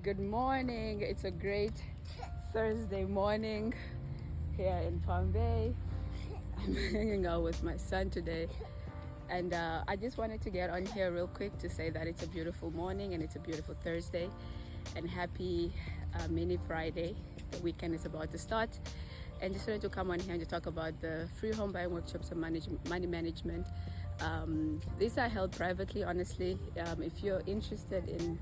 Good morning. It's a great Thursday morning here in Palm Bay. I'm hanging out with my son today, and I just wanted to get on here real quick to say that it's a beautiful morning and it's a beautiful Thursday, and happy mini Friday. The weekend is about to start, and just wanted to come on here and to talk about the free home buying workshops and money management. These are held privately, honestly. If you're interested in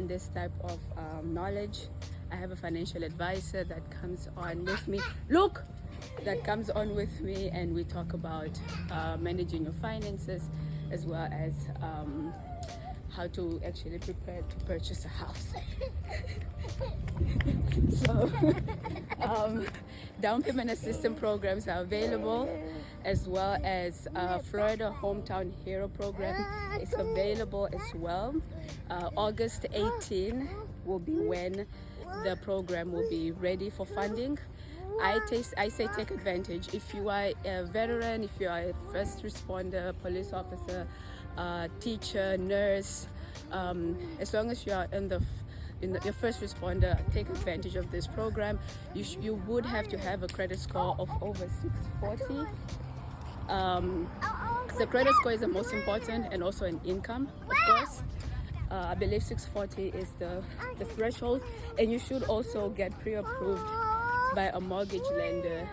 this type of knowledge, I have a financial advisor that comes on with me. That comes on with me, and we talk about managing your finances, as well as how to actually prepare to purchase a house. So down payment assistance programs are available, as well as Florida Hometown Hero program is available as well. August 18 will be when the program will be ready for funding. I say take advantage. If you are a veteran, if you are a first responder, police officer, teacher, nurse, as long as you are your first responder, take advantage of this program. You would have to have a credit score of over 640. The credit score is the most important, and also an income, of course. I believe 640 is the threshold, and you should also get pre-approved by a mortgage lender,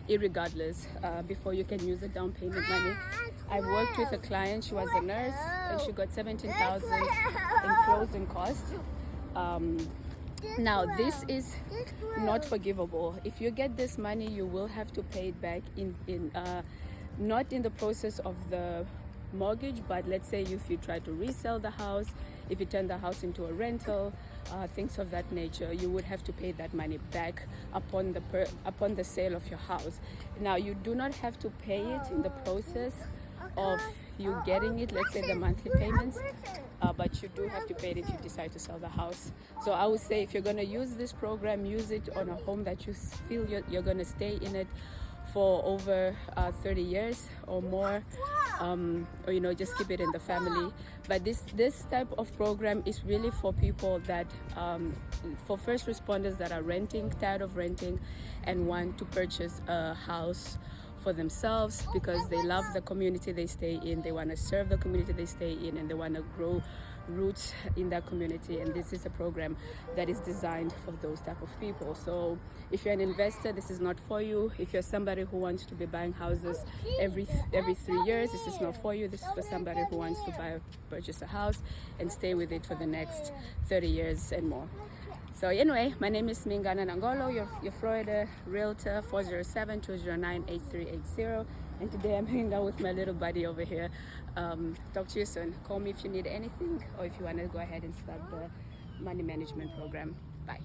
irregardless, before you can use the down payment money. I worked with a client. She was a nurse, and she got 17,000 in closing costs. Now this is not forgivable. If you get this money, you will have to pay it back not in the process of the mortgage, but let's say if you try to resell the house, if you turn the house into a rental, things of that nature, you would have to pay that money back upon the sale of your house. Now you do not have to pay it in the process of you getting it, let's say the monthly payments, but you do have to pay it if you decide to sell the house. So I would say if you're going to use this program, use it on a home that you feel you're going to stay in it for over 30 years or more, or just keep it in the family. But this type of program is really for people that for first responders that are tired of renting, and want to purchase a house for themselves because they love the community they stay in, they want to serve the community they stay in, and they want to grow roots in that community. And this is a program that is designed for those type of people. So if you're an investor, this is not for you. If you're somebody who wants to be buying houses every 3 years, this is not for you. This is for somebody who wants to purchase a house and stay with it for the next 30 years and more. So anyway, my name is Mingana Nangolo, your Florida realtor, 407-209-8380. And today I'm hanging out with my little buddy over here. Talk to you soon. Call me if you need anything, or if you want to go ahead and start the money management program. Bye.